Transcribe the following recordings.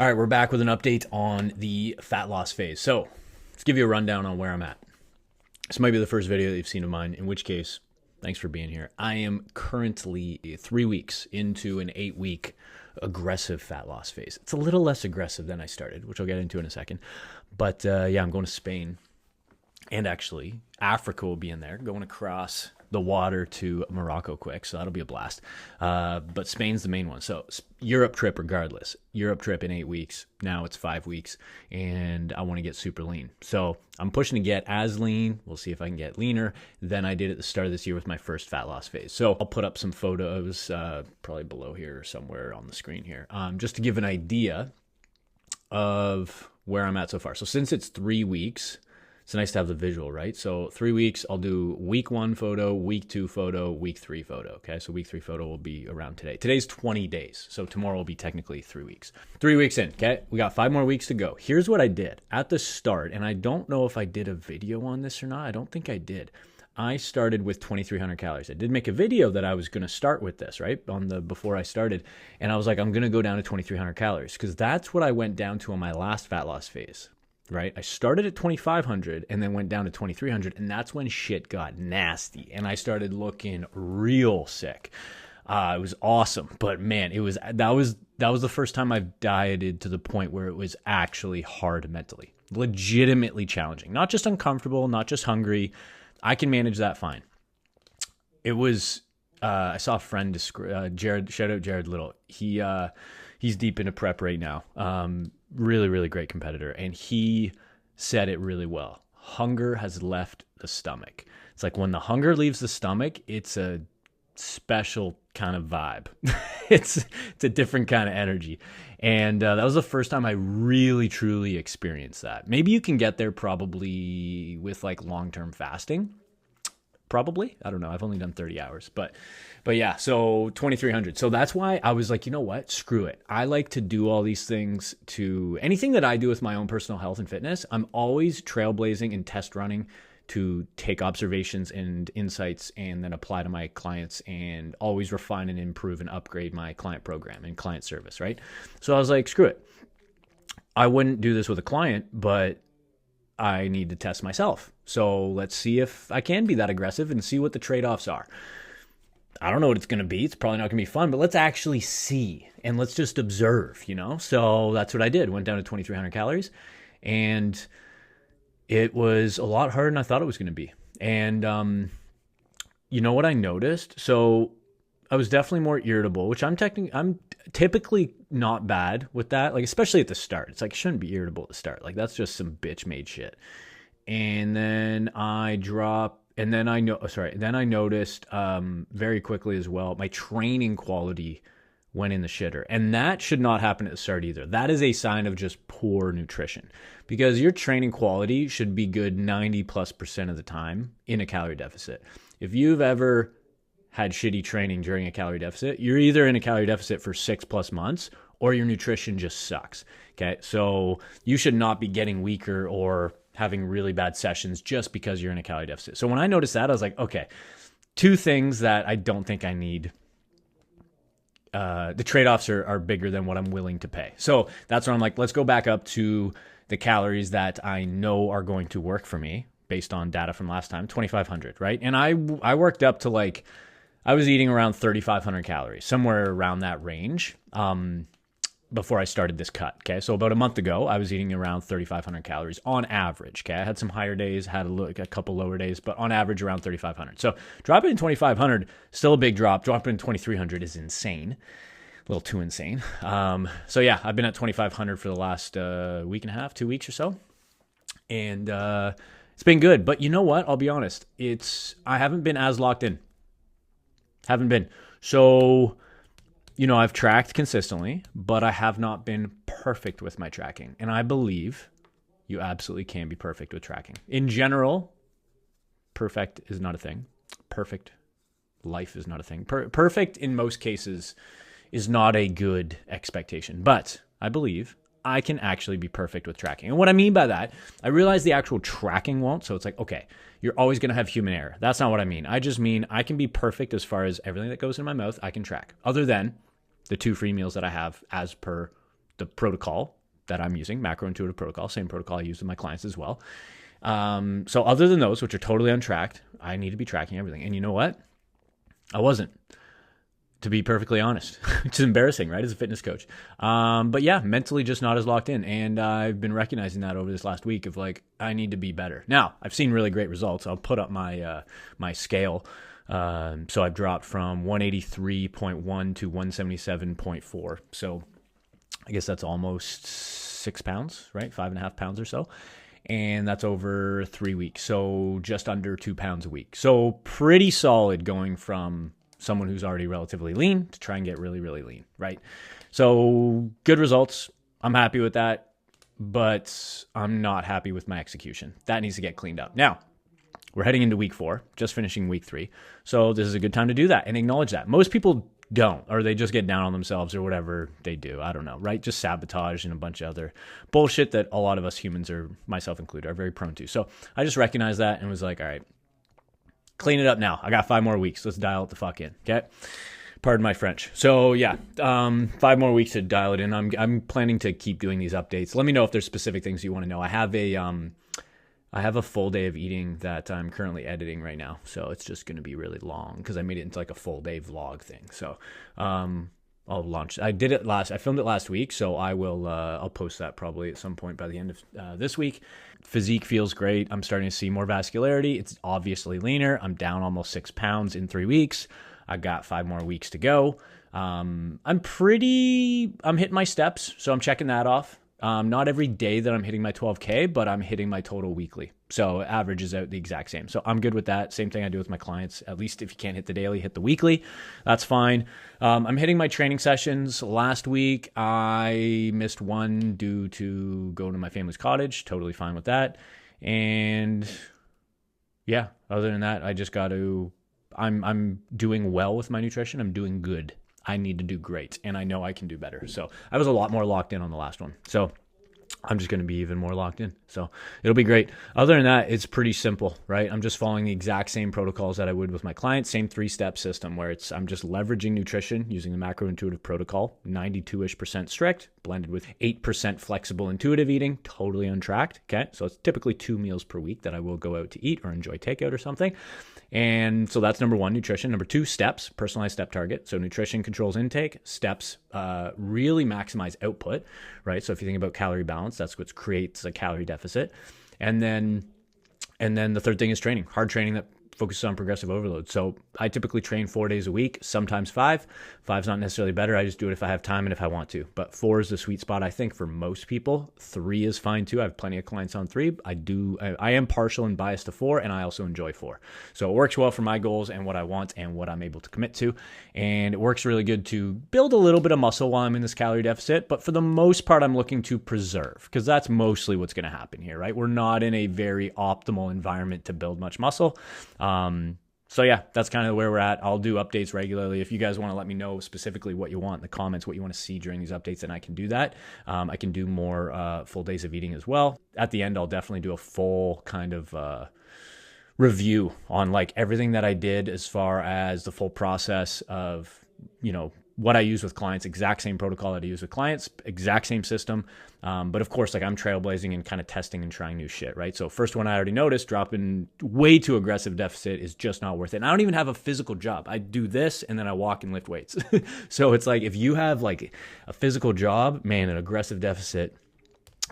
All right, we're back with an update on the fat loss phase. So let's give you a rundown on where I'm at. This might be the first video that you've seen of mine, in which case, thanks for being here. I am currently 3 weeks into an 8-week aggressive fat loss phase. It's a little less aggressive than I started, which I'll get into in a second. But yeah, I'm going to Spain. And actually, Africa will be in there, going across the water to Morocco quick, so that'll be a blast. But Spain's the main one. So Europe trip regardless. Europe trip in 8 weeks. Now it's 5 weeks, and I want to get super lean. So I'm pushing to get as lean. We'll see if I can get leaner than I did at the start of this year with my first fat loss phase. So I'll put up some photos probably below here or somewhere on the screen here, just to give an idea of where I'm at so far. So since it's 3 weeks, it's nice to have the visual, right? So 3 weeks, I'll do week 1 photo, week 2 photo, week 3 photo, okay? So week 3 photo will be around today. Today's 20 days, so tomorrow will be technically 3 weeks. 3 weeks in, okay? We got 5 more weeks to go. Here's what I did at the start, and I don't know if I did a video on this or not. I don't think I did. I started with 2,300 calories. I did make a video that I was going to start with this, right? Before I started, and I was like, I'm going to go down to 2,300 calories because that's what I went down to on my last fat loss phase. Right? I started at 2,500 and then went down to 2,300, and that's when shit got nasty and I started looking real sick. It was awesome, but man, that was the first time I've dieted to the point where it was actually hard mentally, legitimately challenging, not just uncomfortable, not just hungry. I can manage that fine. It was, I saw a friend, Jared, shout out Jared Little. He's deep into prep right now. Really, really great competitor. And he said it really well. Hunger has left the stomach. It's like when the hunger leaves the stomach, it's a special kind of vibe. It's a different kind of energy. And that was the first time I really, truly experienced that. Maybe you can get there probably with like long-term fasting. Probably. I don't know. I've only done 30 hours, but yeah, so 2,300. So that's why I was like, you know what? Screw it. I like to do all these things to anything that I do with my own personal health and fitness. I'm always trailblazing and test running to take observations and insights and then apply to my clients and always refine and improve and upgrade my client program and client service, right? So I was like, screw it. I wouldn't do this with a client, but I need to test myself. So let's see if I can be that aggressive and see what the trade-offs are. I don't know what it's going to be. It's probably not going to be fun, but let's actually see and let's just observe, you know? So that's what I did. Went down to 2,300 calories and it was a lot harder than I thought it was going to be. And you know what I noticed? So I was definitely more irritable, which I'm typically not bad with that. Like, especially at the start, it's like, I shouldn't be irritable at the start. Like that's just some bitch made shit. And then I noticed very quickly as well, my training quality went in the shitter. And that should not happen at the start either. That is a sign of just poor nutrition because your training quality should be good 90+% of the time in a calorie deficit. If you've ever had shitty training during a calorie deficit, you're either in a calorie deficit for 6+ months or your nutrition just sucks. Okay. So you should not be getting weaker or having really bad sessions just because you're in a calorie deficit. So when I noticed that, I was like, okay, 2 things that I don't think I need. The trade-offs are bigger than what I'm willing to pay. So that's where I'm like, let's go back up to the calories that I know are going to work for me based on data from last time, 2,500, right? And I worked up to like, I was eating around 3,500 calories, somewhere around that range, before I started this cut, okay? So about a month ago, I was eating around 3,500 calories on average, okay? I had some higher days, had a couple lower days, but on average around 3,500. So dropping in 2,500, still a big drop. Dropping in 2,300 is insane, a little too insane. So yeah, I've been at 2,500 for the last week and a half, 2 weeks or so, and it's been good. But you know what? I'll be honest, I haven't been as locked in. Haven't been. So, you know, I've tracked consistently, but I have not been perfect with my tracking. And I believe you absolutely can be perfect with tracking. In general, perfect is not a thing. Perfect life is not a thing. Perfect in most cases is not a good expectation. But I believe I can actually be perfect with tracking. And what I mean by that, I realize the actual tracking won't. So it's like, okay, you're always going to have human error. That's not what I mean. I just mean I can be perfect as far as everything that goes in my mouth, I can track. Other than the 2 free meals that I have as per the protocol that I'm using, MacroIntuitive Protocol, same protocol I use with my clients as well. So other than those, which are totally untracked, I need to be tracking everything. And you know what? I wasn't, to be perfectly honest, which is embarrassing, right? As a fitness coach. But yeah, mentally just not as locked in. And I've been recognizing that over this last week of like, I need to be better. Now, I've seen really great results. I'll put up my, my scale. So I've dropped from 183.1 to 177.4. So I guess that's almost 6 pounds, right? 5.5 pounds or so. And that's over 3 weeks. So just under 2 pounds a week. So pretty solid going from someone who's already relatively lean to try and get really, really lean, right? So good results. I'm happy with that, but I'm not happy with my execution. That needs to get cleaned up. Now, we're heading into week 4, just finishing week 3. So this is a good time to do that and acknowledge that. Most people don't, or they just get down on themselves or whatever they do. I don't know, right? Just sabotage and a bunch of other bullshit that a lot of us humans, or myself included, are very prone to. So I just recognized that and was like, all right, clean it up now. I got 5 more weeks. Let's dial it the fuck in. Okay. Pardon my French. So yeah, 5 more weeks to dial it in. I'm planning to keep doing these updates. Let me know if there's specific things you want to know. I have a full day of eating that I'm currently editing right now. So it's just going to be really long because I made it into like a full day vlog thing. So, I'll launch. I filmed it last week. So I'll post that probably at some point by the end of this week. Physique feels great. I'm starting to see more vascularity. It's obviously leaner. I'm down almost 6 pounds in 3 weeks. I got 5 more weeks to go. I'm hitting my steps. So I'm checking that off. Not every day that I'm hitting my 12K, but I'm hitting my total weekly. So it averages out the exact same. So I'm good with that. Same thing I do with my clients. At least if you can't hit the daily, hit the weekly. That's fine. I'm hitting my training sessions. Last week, I missed one due to going to my family's cottage. Totally fine with that. And yeah, other than that, I just got to, I'm doing well with my nutrition. I'm doing good. I need to do great, and I know I can do better. So I was a lot more locked in on the last one. So I'm just going to be even more locked in. So it'll be great. Other than that, it's pretty simple, right? I'm just following the exact same protocols that I would with my clients, same 3-step system where I'm just leveraging nutrition using the MacroIntuitive Protocol, 92-ish% strict, blended with 8% flexible intuitive eating, totally untracked. Okay. So it's typically 2 meals per week that I will go out to eat or enjoy takeout or something. And so that's number 1, nutrition. Number 2, steps, personalized step target. So nutrition controls intake, steps really maximize output, right? So if you think about calorie balance, that's what creates a calorie deficit. And then the third thing is training, hard training that focuses on progressive overload. So I typically train 4 days a week, sometimes 5. 5's not necessarily better. I just do it if I have time and if I want to. But 4 is the sweet spot, I think, for most people. 3 is fine too. I have plenty of clients on 3. I am partial and biased to 4, and I also enjoy 4. So it works well for my goals and what I want and what I'm able to commit to. And it works really good to build a little bit of muscle while I'm in this calorie deficit. But for the most part, I'm looking to preserve, because that's mostly what's going to happen here, right? We're not in a very optimal environment to build much muscle. So yeah, that's kind of where we're at. I'll do updates regularly. If you guys want to let me know specifically what you want in the comments, what you want to see during these updates, then I can do that. I can do more full days of eating as well. At the end, I'll definitely do a full kind of review on like everything that I did as far as the full process of, what I use with clients, exact same protocol that I use with clients, exact same system. But of course, like I'm trailblazing and kind of testing and trying new shit, right? So first one I already noticed, dropping way too aggressive deficit is just not worth it. And I don't even have a physical job. I do this and then I walk and lift weights. So it's like, if you have like a physical job, man, an aggressive deficit,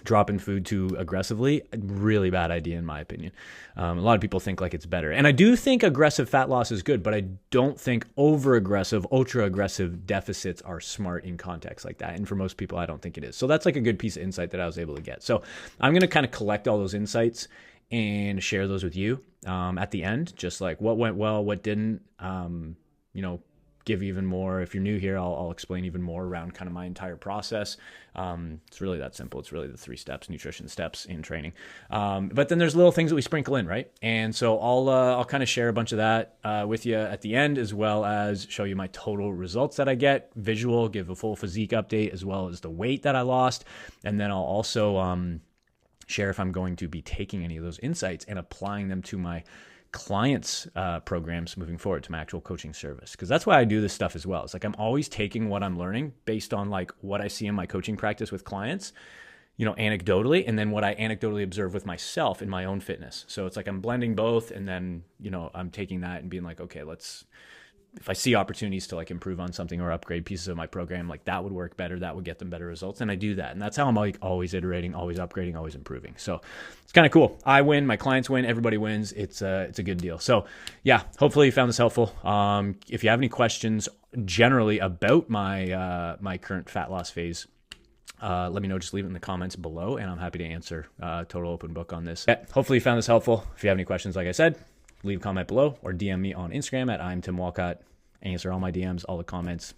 dropping food too aggressively, really bad idea in my opinion. A lot of people think like it's better. And I do think aggressive fat loss is good, but I don't think over-aggressive, ultra-aggressive deficits are smart in contexts like that. And for most people, I don't think it is. So that's like a good piece of insight that I was able to get. So I'm going to kind of collect all those insights and share those with you at the end, just like what went well, what didn't, give even more. If you're new here, I'll explain even more around kind of my entire process. It's really that simple. It's really the 3 steps, nutrition steps in training. But then there's little things that we sprinkle in, right? And so I'll kind of share a bunch of that with you at the end, as well as show you my total results that I get, visual, give a full physique update, as well as the weight that I lost. And then I'll also share if I'm going to be taking any of those insights and applying them to my clients' programs moving forward to my actual coaching service. Because that's why I do this stuff as well. It's like I'm always taking what I'm learning based on like what I see in my coaching practice with clients, anecdotally, and then what I anecdotally observe with myself in my own fitness. So it's like I'm blending both, and then, I'm taking that and being like, okay, if I see opportunities to like improve on something or upgrade pieces of my program, like that would work better, that would get them better results. And I do that. And that's how I'm like always iterating, always upgrading, always improving. So it's kind of cool. I win, my clients win, everybody wins. It's a good deal. So yeah, hopefully you found this helpful. If you have any questions generally about my current fat loss phase, let me know. Just leave it in the comments below, and I'm happy to answer. Total open book on this. Yeah, hopefully you found this helpful. If you have any questions, like I said, leave a comment below or DM me on Instagram at I'm Tim Walcott. Answer all my DMs, all the comments.